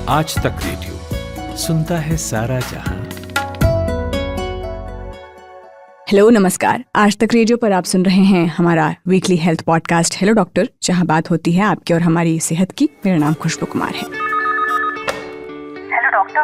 आज तक रेडियो सुनता है सारा जहां। हेलो नमस्कार, आज तक रेडियो पर आप सुन रहे हैं हमारा weekly health podcast hello doctor, जहां बात होती है आपकी और हमारी सेहत की। मेरा नाम खुशबू कुमार है। Hello doctor.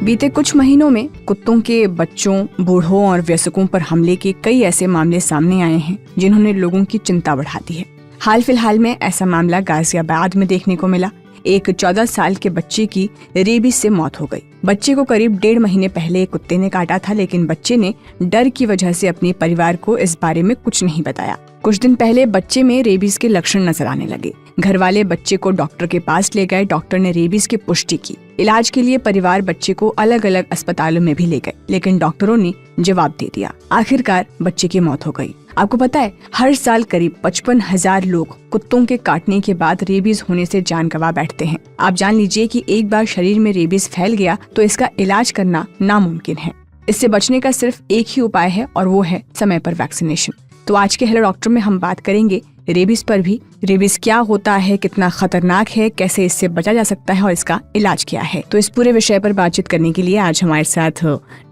बीते कुछ महीनों में कुत्तों के बच्चों, बूढ़ों और वयस्कों पर हमले के कई ऐसे मामले सामने आए हैं जिन्होंने लोगों की चिंता बढ़ा दी है। हाल फिलहाल में ऐसा मामला गाजियाबाद में देखने को मिला। एक 14 साल के बच्चे की रेबीज से मौत हो गई। बच्चे को करीब 1.5 महीने पहले एक कुत्ते ने काटा था, लेकिन बच्चे ने डर की वजह से अपने परिवार को इस बारे में कुछ नहीं बताया। कुछ दिन पहले बच्चे में रेबीज के लक्षण नजर आने लगे। घर वाले बच्चे को डॉक्टर के पास ले गए। डॉक्टर ने रेबीज की पुष्टि की। इलाज के लिए परिवार बच्चे को अलग अलग अस्पतालों में भी ले गए, लेकिन डॉक्टरों ने जवाब दे दिया। आखिरकार बच्चे की मौत हो गई। आपको पता है, हर साल करीब 55,000 लोग कुत्तों के काटने के बाद रेबीज होने से जान गंवा बैठते हैं। आप जान लीजिए कि एक बार शरीर में रेबीज फैल गया तो इसका इलाज करना नामुमकिन है। इससे बचने का सिर्फ एक ही उपाय है और वो है समय पर वैक्सीनेशन। तो आज के हेलो डॉक्टर में हम बात करेंगे रेबीज पर भी। रेबीज क्या होता है, कितना खतरनाक है, कैसे इससे बचा जा सकता है और इसका इलाज क्या है। तो इस पूरे विषय पर बातचीत करने के लिए आज हमारे साथ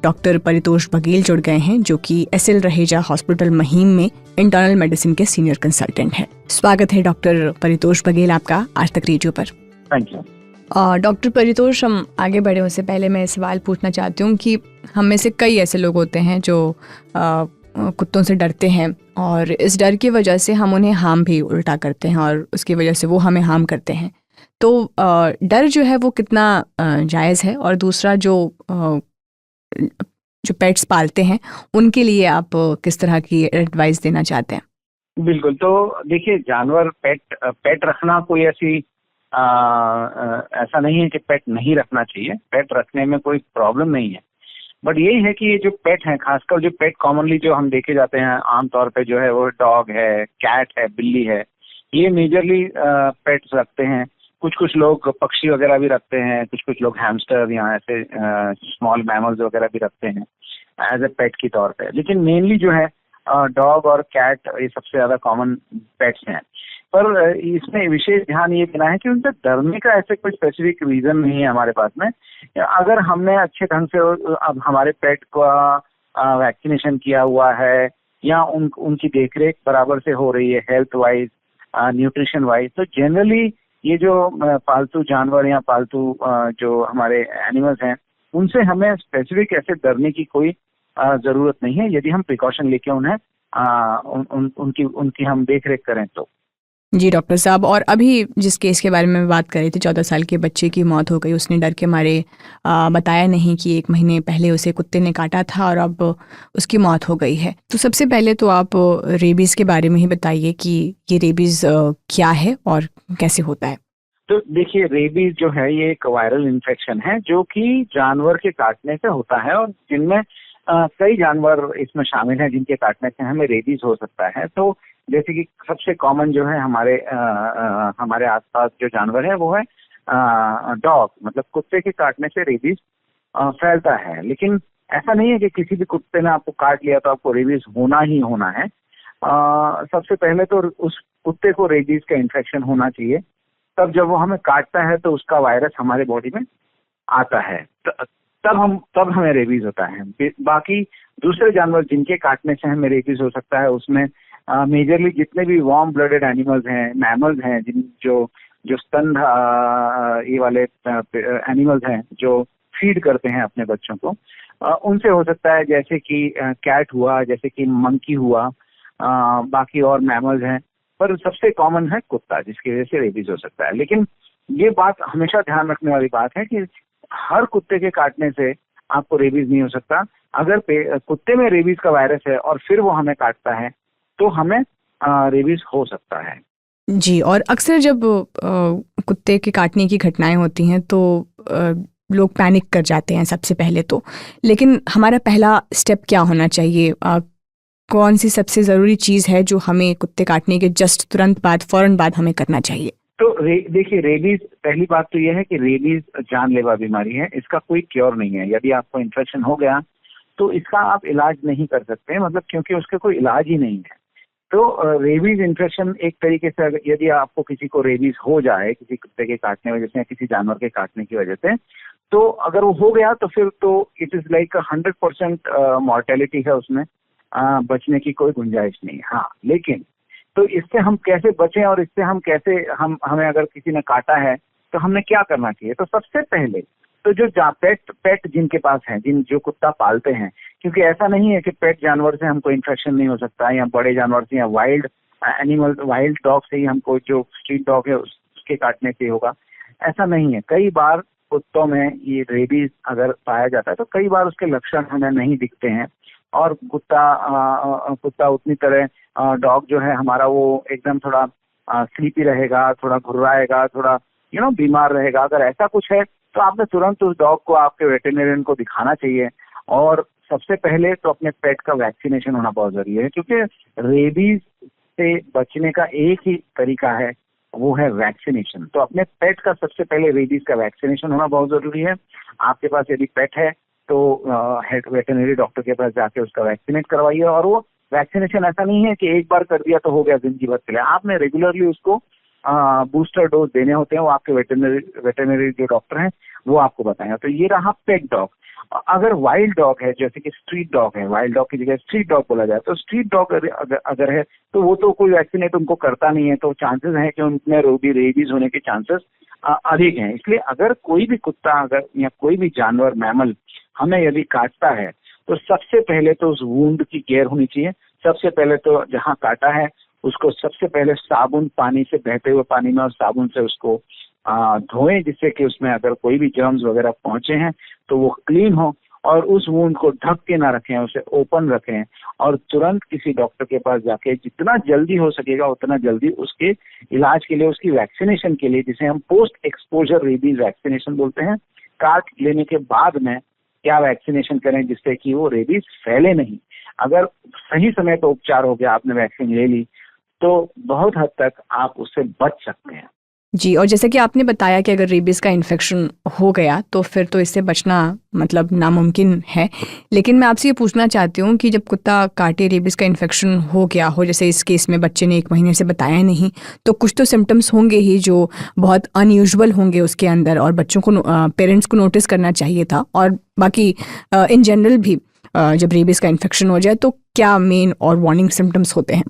डॉक्टर परितोष बघेल जुड़ गए हैं, जो कि एसएल रहेजा हॉस्पिटल महिम में इंटरनल मेडिसिन के सीनियर कंसल्टेंट हैं। स्वागत है डॉक्टर परितोष बघेल आपका आज तक रेडियो पर। Thank you. डॉक्टर परितोष, हम आगे बढ़े उससे पहले मैं सवाल पूछना चाहती हूँ कि हम में से कई ऐसे लोग होते हैं जो कुत्तों से डरते हैं और इस डर की वजह से हम उन्हें हार्म भी उल्टा करते हैं और उसकी वजह से वो हमें हार्म करते हैं। तो डर जो है वो कितना जायज़ है, और दूसरा जो पेट्स पालते हैं उनके लिए आप किस तरह की एडवाइस देना चाहते हैं? बिल्कुल। तो देखिए, जानवर पेट रखना कोई ऐसा नहीं है कि पेट नहीं रखना चाहिए। पेट रखने में कोई प्रॉब्लम नहीं है, बट यही है कि ये जो पेट हैं, खासकर जो पेट कॉमनली जो हम देखे जाते हैं आमतौर पे, जो है वो डॉग है, कैट है, बिल्ली है, ये मेजरली पेट्स रखते हैं। कुछ लोग पक्षी वगैरह भी रखते हैं, कुछ लोग हैमस्टर या ऐसे स्मॉल मैमल्स वगैरह भी रखते हैं एज ए पेट की तौर पे। लेकिन मेनली जो है डॉग और कैट ये सबसे ज्यादा कॉमन पेट्स हैं। पर इसमें विशेष ध्यान ये देना है कि उनसे डरने का ऐसे कोई स्पेसिफिक रीजन नहीं है हमारे पास में। अगर हमने अच्छे ढंग से अब हमारे पेट का वैक्सीनेशन किया हुआ है या उनकी देखरेख बराबर से हो रही है, हेल्थ वाइज, न्यूट्रिशन वाइज, तो जनरली ये जो पालतू जानवर या पालतू जो हमारे एनिमल्स हैं, उनसे हमें स्पेसिफिक ऐसे डरने की कोई जरूरत नहीं है, यदि हम प्रिकॉशन लेके उन्हें उनकी हम देख रेख करें तो। जी डॉक्टर साहब, और अभी जिस केस के बारे में बात कर रही थी, 14 साल के बच्चे की मौत हो गई। उसने डर के मारे बताया नहीं कि 1 महीने पहले उसे कुत्ते ने काटा था और अब उसकी मौत हो गई है। तो सबसे पहले तो आप रेबीज के बारे में ही बताइए कि ये रेबीज क्या है और कैसे होता है। तो देखिए, रेबीज जो है ये एक वायरल इन्फेक्शन है जो कि जानवर के काटने से होता है, और जिनमें कई जानवर इसमें शामिल हैं जिनके काटने से हमें रेबीज हो सकता है। तो जैसे कि सबसे कॉमन जो है हमारे आसपास जो जानवर है वो है डॉग, मतलब कुत्ते के काटने से रेबीज फैलता है। लेकिन ऐसा नहीं है कि किसी भी कुत्ते ने आपको काट लिया तो आपको रेबीज होना ही होना है। सबसे पहले तो उस कुत्ते को रेबीज का इन्फेक्शन होना चाहिए, तब जब वो हमें काटता है तो उसका वायरस हमारे बॉडी में आता है, तब हमें रेबीज होता है। बाकी दूसरे जानवर जिनके काटने से हमें रेबीज हो सकता है, उसमें मेजरली जितने भी वार्म ब्लडेड एनिमल्स हैं, मैमल्स हैं, जो स्तन ये वाले एनिमल्स हैं जो फीड करते हैं अपने बच्चों को, उनसे हो सकता है, जैसे कि कैट हुआ, जैसे कि मंकी हुआ, बाकी और मैमल्स हैं। पर सबसे कॉमन है कुत्ता, जिसकी वजह से रेबीज हो सकता है। लेकिन ये बात हमेशा ध्यान रखने वाली बात है कि हर कुत्ते के काटने से आपको रेबीज नहीं हो सकता। अगर कुत्ते में रेबीज का वायरस है और फिर वो हमें काटता है तो हमें रेबीज हो सकता है। जी, और अक्सर जब कुत्ते के काटने की घटनाएं होती हैं तो लोग पैनिक कर जाते हैं सबसे पहले तो। लेकिन हमारा पहला स्टेप क्या होना चाहिए? कौन सी सबसे ज़रूरी चीज़ है जो हमें कुत्ते काटने के जस्ट तुरंत बाद, फौरन बाद हमें करना चाहिए? तो देखिए, रेबीज, पहली बात तो यह है कि रेबीज जानलेवा बीमारी है, इसका कोई क्योर नहीं है। यदि आपको इन्फेक्शन हो गया तो इसका आप इलाज नहीं कर सकते, मतलब क्योंकि उसके कोई इलाज ही नहीं है। तो रेबीज इन्फेक्शन एक तरीके से यदि आपको किसी को रेबीज हो जाए किसी कुत्ते के काटने वजह से या किसी जानवर के काटने की वजह से, तो अगर वो हो गया तो फिर तो इट इज लाइक 100% मॉर्टेलिटी है उसमें, बचने की कोई गुंजाइश नहीं। हाँ, लेकिन तो इससे हम कैसे बचें और इससे हम कैसे हमें अगर किसी ने काटा है तो हमें क्या करना चाहिए? तो सबसे पहले तो जो पेट जिनके पास है, जो कुत्ता पालते हैं, क्योंकि ऐसा नहीं है कि पेट जानवर से हमको इन्फेक्शन नहीं हो सकता या बड़े जानवर से या वाइल्ड डॉग से ही हमको, जो स्ट्रीट डॉग है उसके काटने से होगा, ऐसा नहीं है। कई बार कुत्तों में ये रेबीज अगर पाया जाता है तो कई बार उसके लक्षण हमें नहीं दिखते हैं और कुत्ता उतनी तरह डॉग जो है हमारा वो एकदम थोड़ा स्लीपी रहेगा, थोड़ा घुर्राएगा, थोड़ा बीमार रहेगा। अगर ऐसा कुछ है तो आपने तुरंत उस डॉग को आपके वेटरनरियन को दिखाना चाहिए। और सबसे पहले तो अपने पेट का वैक्सीनेशन होना बहुत जरूरी है, क्योंकि रेबीज से बचने का एक ही तरीका है, वो है वैक्सीनेशन। तो अपने पेट का सबसे पहले रेबीज का वैक्सीनेशन होना बहुत जरूरी है। आपके पास यदि पेट है तो वेटरनरी डॉक्टर के पास जाके उसका वैक्सीनेट करवाइए। और वो वैक्सीनेशन ऐसा नहीं है कि एक बार कर दिया तो हो गया जिंदगी भर के लिए। आपने रेगुलरली उसको बूस्टर डोज देने होते हैं, वो आपके वेटरनरी जो डॉक्टर हैं वो आपको बताएंगे। तो ये रहा पेट डॉग। अगर वाइल्ड डॉग है, जैसे कि स्ट्रीट डॉग है, वाइल्ड डॉग की जगह स्ट्रीट डॉग बोला जाए, तो स्ट्रीट डॉग अगर है तो वो तो कोई वैक्सीनेट उनको करता नहीं है, तो चांसेस हैं कि उनमें रेबीज होने के चांसेस अधिक हैं। इसलिए अगर कोई भी कुत्ता अगर या कोई भी जानवर मैमल हमें यदि काटता है तो सबसे पहले तो उस वुंड की केयर होनी चाहिए। सबसे पहले तो जहाँ काटा है उसको सबसे पहले साबुन पानी से, बहते हुए पानी में और साबुन से उसको धोएं, जिससे कि उसमें अगर कोई भी जर्म्स वगैरह पहुंचे हैं तो वो क्लीन हो। और उस वुंड को ढक के ना रखें, उसे ओपन रखें और तुरंत किसी डॉक्टर के पास जाके जितना जल्दी हो सकेगा उतना जल्दी उसके इलाज के लिए, उसकी वैक्सीनेशन के लिए, जिसे हम पोस्ट एक्सपोजर रेबीज वैक्सीनेशन बोलते हैं, काट लेने के बाद में क्या वैक्सीनेशन करें जिससे कि वो रेबीज फैले नहीं। अगर सही समय पर उपचार हो गया, आपने वैक्सीन ले ली, तो बहुत हद तक आप उससे बच सकते हैं। जी, और जैसे कि आपने बताया कि अगर रेबीज का इन्फेक्शन हो गया तो फिर तो इससे बचना मतलब नामुमकिन है। लेकिन मैं आपसे ये पूछना चाहती हूँ कि जब कुत्ता काटे, रेबीज का इन्फेक्शन हो गया हो, जैसे इस केस में बच्चे ने 1 महीने से बताया नहीं, तो कुछ तो सिम्टम्स होंगे ही जो बहुत अनयूजुअल होंगे उसके अंदर, और बच्चों को, पेरेंट्स को नोटिस करना चाहिए था। और बाकी इन जनरल भी जब रेबीज का इन्फेक्शन हो जाए तो क्या मेन और वार्निंग सिम्टम्स होते हैं?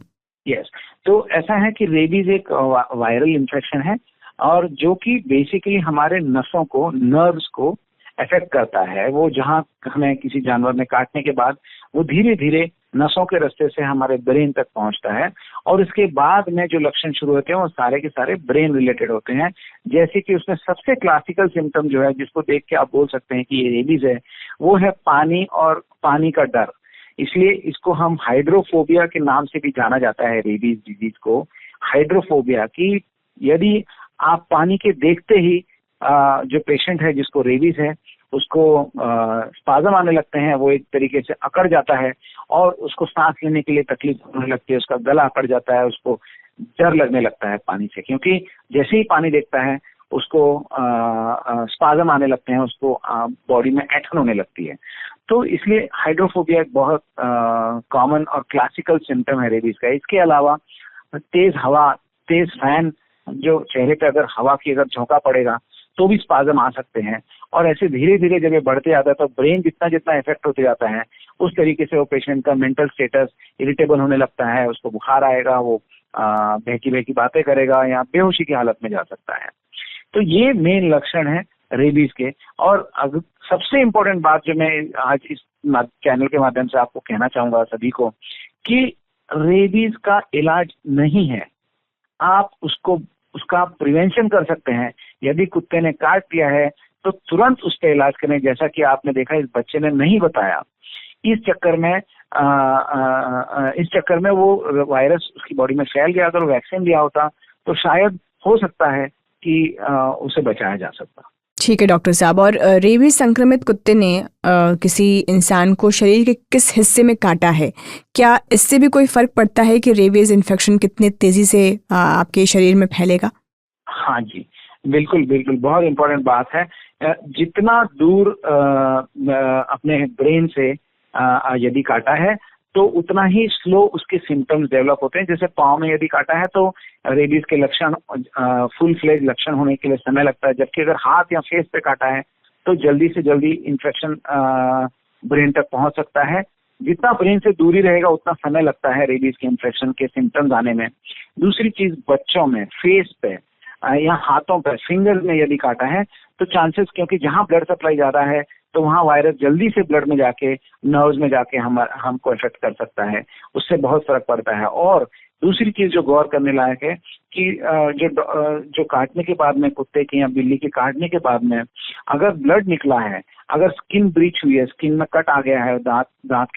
यस, तो ऐसा है कि रेबीज एक वायरल इन्फेक्शन है और जो कि बेसिकली हमारे नसों को, नर्व्स को अफेक्ट करता है। वो जहाँ हमें किसी जानवर में काटने के बाद वो धीरे धीरे नसों के रास्ते से हमारे ब्रेन तक पहुंचता है और इसके बाद में जो लक्षण शुरू होते हैं वो सारे के सारे ब्रेन रिलेटेड होते हैं। जैसे कि उसमें सबसे क्लासिकल सिम्टम जो है, जिसको देख के आप बोल सकते हैं कि ये रेबीज है, वो है पानी और पानी का डर। इसलिए इसको हम हाइड्रोफोबिया के नाम से भी जाना जाता है, रेबीज डिजीज को हाइड्रोफोबिया। कि यदि आप पानी के देखते ही जो पेशेंट है जिसको रेबीज है उसको स्पाज़म आने लगते हैं, वो एक तरीके से अकड़ जाता है और उसको सांस लेने के लिए तकलीफ होने लगती है, उसका गला अकड़ जाता है, उसको डर लगने लगता है पानी से, क्योंकि जैसे ही पानी देखता है उसको स्पाज़म आने लगते हैं, उसको बॉडी में ऐंठन होने लगती है। तो इसलिए हाइड्रोफोबिया एक बहुत कॉमन और क्लासिकल सिम्टम है रेबीज का। इसके अलावा तेज हवा, तेज फैन, जो चेहरे पे अगर हवा की अगर झोंका पड़ेगा तो भी स्पाज़म आ सकते हैं। और ऐसे धीरे धीरे जब ये बढ़ते जाता है तो ब्रेन जितना जितना इफेक्ट होते जाता है उस तरीके से वो पेशेंट का मेंटल स्टेटस इरिटेबल होने लगता है, उसको बुखार आएगा, वो बहकी बहकी बातें करेगा या बेहोशी की हालत में जा सकता है। तो ये मेन लक्षण है रेबीज के। और सबसे इम्पोर्टेंट बात जो मैं आज इस चैनल के माध्यम से आपको कहना चाहूंगा सभी को, कि रेबीज का इलाज नहीं है, आप उसका प्रिवेंशन कर सकते हैं। यदि कुत्ते ने काट लिया है तो तुरंत उसका इलाज करें, जैसा कि आपने देखा इस बच्चे ने नहीं बताया। इस चक्कर में वो वायरस उसकी बॉडी में फैल गया। अगर वैक्सीन लिया होता तो शायद हो सकता है कि उसे बचाया जा सकता। ठीक है डॉक्टर साहब, और रेबीज संक्रमित कुत्ते ने किसी इंसान को शरीर के किस हिस्से में काटा है, क्या इससे भी कोई फर्क पड़ता है कि रेबीज इन्फेक्शन कितने तेजी से आपके शरीर में फैलेगा? हाँ जी, बिल्कुल बिल्कुल, बहुत इम्पोर्टेंट बात है। जितना दूर अपने ब्रेन से यदि काटा है तो उतना ही स्लो उसके सिम्टम्स डेवलप होते हैं। जैसे पाँव में यदि काटा है तो रेबीज के लक्षण फुल फ्लेज लक्षण होने के लिए समय लगता है, जबकि अगर हाथ या फेस पे काटा है तो जल्दी से जल्दी इन्फेक्शन ब्रेन तक पहुंच सकता है। जितना ब्रेन से दूरी रहेगा उतना समय लगता है रेबीज के इन्फेक्शन के सिम्टम्स आने में। दूसरी चीज, बच्चों में फेस पे या हाथों पे फिंगर्स में यदि काटा है तो चांसेस, क्योंकि जहां ब्लड सप्लाई ज्यादा है तो वहां वायरस जल्दी से ब्लड में जाके नर्व्स में जाके हमको इफेक्ट कर सकता है, उससे बहुत फर्क पड़ता है। और दूसरी चीज जो गौर करने लायक है कि जो काटने के बाद में, कुत्ते के या बिल्ली के काटने के बाद में अगर ब्लड निकला है, अगर स्किन ब्रीच हुई है, स्किन में कट आ गया है दांत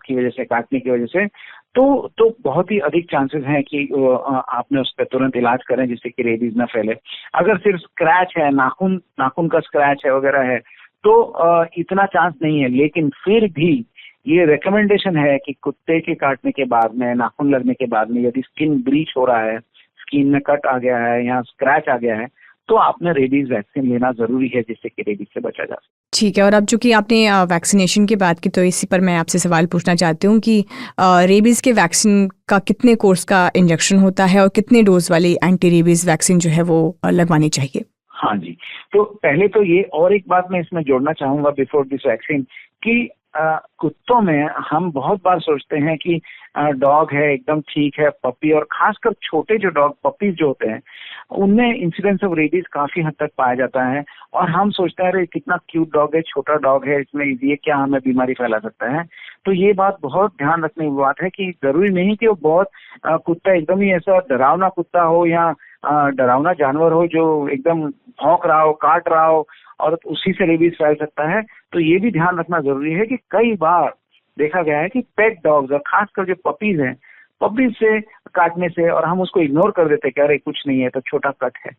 की वजह से, काटने की वजह से, तो बहुत ही अधिक चांसेस हैं कि आपने उस पर तुरंत इलाज करें जिससे कि रेबीज ना फैले। अगर सिर्फ स्क्रैच है, नाखून का स्क्रैच है वगैरह है तो इतना चांस नहीं है, लेकिन फिर भी ये रिकमेंडेशन है कि कुत्ते के काटने के बाद में, नाखून लगने के बाद में यदि स्किन ब्रीच हो रहा है, स्किन में कट आ गया है या स्क्रैच आ गया है, तो आपने रेबीज वैक्सीन लेना जरूरी है जिससे कि रेबीज से बचा जा सके। ठीक है, और अब चूंकि आपने वैक्सीनेशन की बात की तो इसी पर मैं आपसे सवाल पूछना चाहती हूँ कि रेबीज के वैक्सीन का कितने कोर्स का इंजेक्शन होता है और कितने डोज वाली एंटी रेबीज वैक्सीन जो है वो लगवानी चाहिए? हाँ जी, तो पहले तो ये, और एक बात मैं इसमें जोड़ना चाहूंगा बिफोर दिस वैक्सीन कि कुत्तों में हम बहुत बार सोचते हैं कि डॉग है एकदम ठीक है, पपी, और खासकर छोटे जो डॉग पपीज जो होते हैं उनमें इंसिडेंस ऑफ रेबीज काफी हद तक पाया जाता है, और हम सोचते हैं अरे कितना क्यूट डॉग है, छोटा डॉग है, इसमें ये क्या हमें बीमारी फैला सकता है। तो ये बात बहुत ध्यान रखने की बात है कि जरूरी नहीं कि वो बहुत कुत्ता एकदम ही ऐसा डरावना कुत्ता हो या डरावना जानवर हो जो एकदम भौंक रहा हो, काट रहा हो और उसी से रेबीज फैल सकता है। तो ये भी ध्यान रखना जरूरी है कि कई बार देखा गया है कि पेट डॉग्स और खासकर जो पपीज हैं, पपीज से काटने से, और हम उसको इग्नोर कर देते हैं कि अरे कुछ नहीं है, तो छोटा कट है,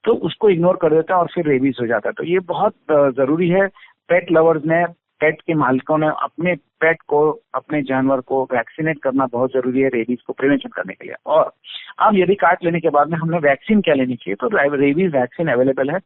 तो उसको इग्नोर कर देते हैं और फिर रेबीज हो जाता है। तो ये बहुत जरूरी है। पेट लवर्स ने, पेट के मालिकों ने अपने पेट को, अपने जानवर को वैक्सीनेट करना बहुत जरूरी है रेबीज को प्रिवेंशन करने के लिए। और अब यदि काट लेने के बाद में हमने वैक्सीन क्या लेनी चाहिए, तो रेबीज वैक्सीन अवेलेबल है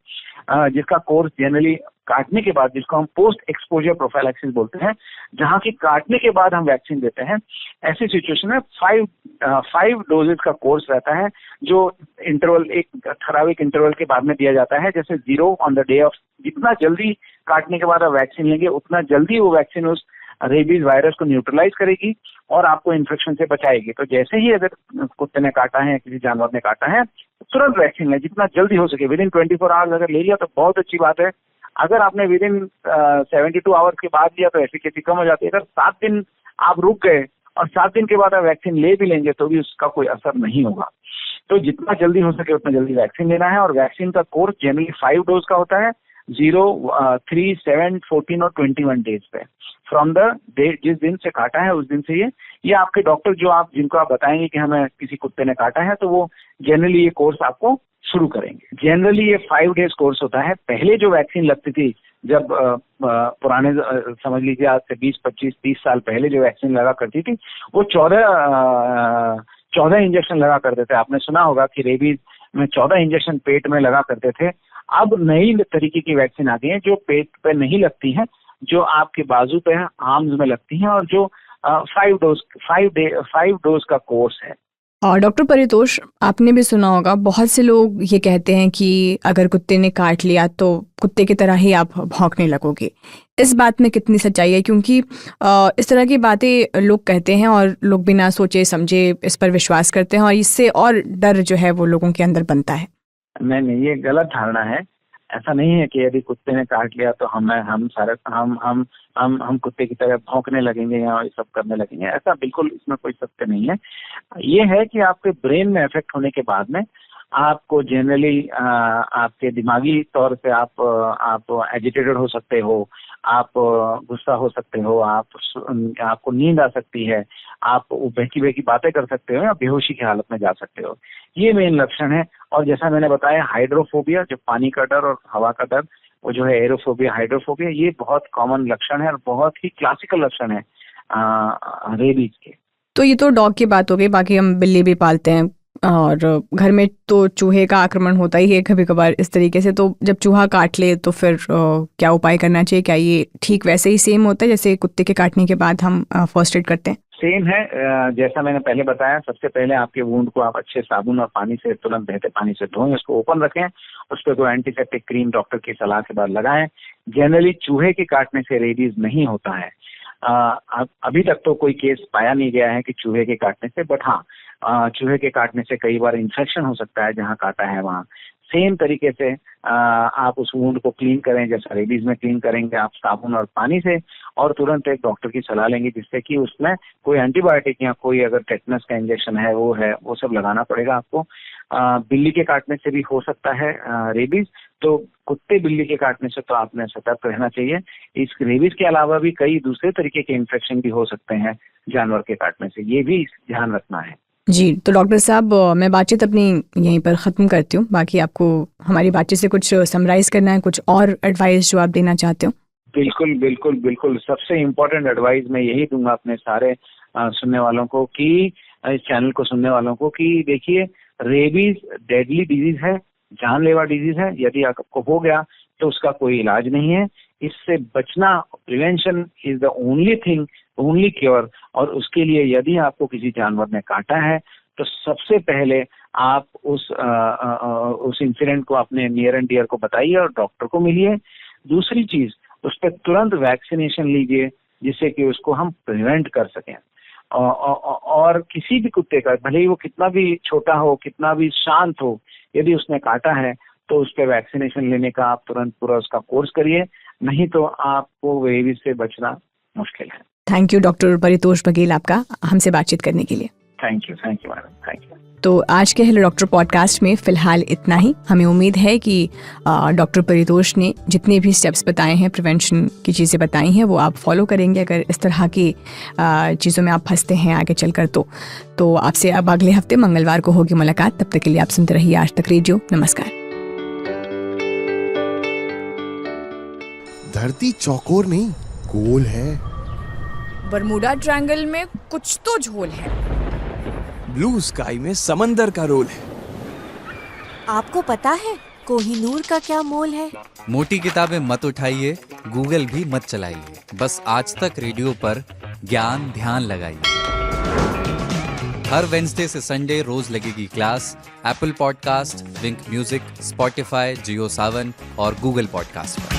जिसका कोर्स जनरली काटने के बाद, जिसको हम पोस्ट एक्सपोजर प्रोफाइलैक्सिस बोलते हैं, जहां की काटने के बाद हम वैक्सीन देते हैं। ऐसी सिचुएशन में 5 डोजेज का कोर्स रहता है जो इंटरवल, एक थराविक इंटरवल के बाद में दिया जाता है। जैसे 0 ऑन द डे ऑफ, जितना जल्दी काटने के बाद आप वैक्सीन लेंगे उतना जल्दी वो वैक्सीन उस रेबीज वायरस को न्यूट्रलाइज करेगी और आपको इन्फेक्शन से बचाएगी। तो जैसे ही अगर कुत्ते ने काटा है, किसी जानवर ने काटा है, तुरंत वैक्सीन लें जितना जल्दी हो सके। विदिन 24 आवर्स अगर ले लिया तो बहुत अच्छी बात है। अगर आपने विदिन 72 आवर्स के बाद लिया तो एफिकेसी कम हो जाती है। अगर 7 दिन आप रुक गए और 7 दिन के बाद आप वैक्सीन ले भी लेंगे तो भी उसका कोई असर नहीं होगा। तो जितना जल्दी हो सके उतना जल्दी वैक्सीन लेना है। और वैक्सीन का कोर्स जनरली 5 डोज का होता है, 0, 3, 7, 14 और 21 डेज पे, फ्रॉम द डे जिस दिन से काटा है उस दिन से ये आपके डॉक्टर जिनको आप बताएंगे कि हमें किसी कुत्ते ने काटा है तो वो जनरली ये कोर्स आपको शुरू करेंगे। जनरली ये 5 डेज कोर्स होता है। पहले जो वैक्सीन लगती थी, जब पुराने समझ लीजिए आज से 20, 25, 30 साल पहले जो वैक्सीन लगा करती थी वो 14 इंजेक्शन लगा करते थे। आपने सुना होगा कि रेबीज में 14 इंजेक्शन पेट में लगा करते थे। अब नई तरीके की वैक्सीन आ गई है जो पेट पे नहीं लगती हैं, जो आपके बाजू पे, आर्म्स में लगती हैं, और जो 5 डोज का कोर्स है। और डॉक्टर परितोष, आपने भी सुना होगा बहुत से लोग ये कहते हैं कि अगर कुत्ते ने काट लिया तो कुत्ते की तरह ही आप भौंकने लगोगे। इस बात में कितनी सच्चाई है? क्योंकि इस तरह की बातें लोग कहते हैं और लोग बिना सोचे समझे इस पर विश्वास करते हैं और इससे और डर जो है वो लोगों के अंदर बनता है। नहीं, ये गलत धारणा है। ऐसा नहीं है कि यदि कुत्ते ने काट लिया तो हम कुत्ते की तरह भौंकने लगेंगे या ये सब करने लगेंगे। ऐसा बिल्कुल इसमें कोई सत्य नहीं है। ये है कि आपके ब्रेन में इफेक्ट होने के बाद में आपको जनरली आपके दिमागी तौर पे आप एजिटेटेड हो सकते हो, आप गुस्सा हो सकते हो, आपको नींद आ सकती है, आप बहकी बातें कर सकते हो या बेहोशी की हालत में जा सकते हो। ये मेन लक्षण है। और जैसा मैंने बताया, हाइड्रोफोबिया, जो पानी का डर और हवा का डर, वो जो है एरोफोबिया, हाइड्रोफोबिया, ये बहुत कॉमन लक्षण है और बहुत ही क्लासिकल लक्षण है रेबीज के। तो ये तो डॉग की बात हो गई, बाकी हम बिल्ली भी पालते हैं और घर में तो चूहे का आक्रमण होता ही है कभी कभार इस तरीके से। तो जब चूहा काट ले तो फिर क्या उपाय करना चाहिए? क्या ये ठीक वैसे ही सेम होता है जैसे कुत्ते के काटने के बाद हम फर्स्ट एड करते हैं? सेम है जैसा मैंने पहले बताया। सबसे पहले आपके वुंड को आप अच्छे साबुन और पानी से, तुरंत बहते पानी से धोएं, उसको ओपन रखें, उस पर कोई एंटीसेप्टिक क्रीम डॉक्टर की सलाह के बाद लगाएं। जनरली चूहे के काटने से रेबीज नहीं होता है। अभी तक तो कोई केस पाया नहीं गया है कि चूहे के काटने से, बट हाँ चूहे के काटने से कई बार इन्फेक्शन हो सकता है जहाँ काटा है वहाँ। सेम तरीके से आप उस वुंड को क्लीन करें जैसा रेबीज में क्लीन करेंगे आप साबुन और पानी से, और तुरंत एक डॉक्टर की सलाह लेंगे जिससे कि उसमें कोई एंटीबायोटिक या कोई अगर टेटनस का इंजेक्शन है वो सब लगाना पड़ेगा आपको। बिल्ली के काटने से भी हो सकता है रेबीज, तो कुत्ते बिल्ली के काटने से तो आपने सतर्क रहना चाहिए। इस रेबीज के अलावा भी कई दूसरे तरीके के इन्फेक्शन भी हो सकते हैं जानवर के काटने से, ये भी ध्यान रखना है। जी, तो डॉक्टर साहब मैं बातचीत अपनी यहीं पर ख़त्म करती हूँ। बाकी आपको हमारी बातचीत से कुछ समराइज करना है, कुछ और एडवाइस जो आप देना चाहते हो? बिल्कुल बिल्कुल बिल्कुल, सबसे इम्पोर्टेंट एडवाइस मैं यही दूंगा अपने सारे सुनने वालों को, कि इस चैनल को सुनने वालों को, कि देखिए रेबीज डेडली डिजीज है, जानलेवा डिजीज है। यदि आपको हो गया तो उसका कोई इलाज नहीं है। इससे बचना, prevention is the only thing, only cure. और उसके लिए यदि आपको किसी जानवर ने काटा है तो सबसे पहले आप उस इंसिडेंट को अपने नियर एंड डियर को बताइए और डॉक्टर को मिलिए। दूसरी चीज, उस पर तुरंत वैक्सीनेशन लीजिए जिससे कि उसको हम प्रिवेंट कर सकें। और किसी भी कुत्ते का, भले ही वो कितना भी छोटा हो, कितना भी शांत हो, यदि उसने काटा है तो उस पर वैक्सीनेशन लेने का आप तुरंत पूरा उसका कोर्स करिए, नहीं तो आपको रेबीज से बचना मुश्किल है। Thank you doctor Paritosh Baghel, आपका हमसे बातचीत करने के लिए। Thank you madam, thank you. तो आज के हेलो डॉक्टर पॉडकास्ट में फिलहाल इतना ही। हमें उम्मीद है कि डॉक्टर परितोष ने जितने भी स्टेप्स बताए हैं, प्रिवेंशन की चीज़ें बताई हैं, वो आप फॉलो करेंगे। अगर इस तरह की चीज़ों में आप फंसते हैं आगे चलकर तो आपसे अब अगले हफ्ते मंगलवार को होगी मुलाकात। तब तक के लिए आप सुनते रहिए आज तक रेडियो। नमस्कार। धरती चौकोर नहीं, गोल है। बरमूडा ट्रायंगल में कुछ तो झोल है। ब्लू स्काई में समंदर का रोल है। आपको पता है कोहिनूर का क्या मोल है? मोटी किताबें मत उठाइए, गूगल भी मत चलाइए, बस आज तक रेडियो पर ज्ञान ध्यान लगाइए। हर वेडनेसडे से संडे रोज लगेगी क्लास एप्पल पॉडकास्ट, विंक म्यूजिक, स्पॉटिफाई, जियो सावन और गूगल पॉडकास्ट पर।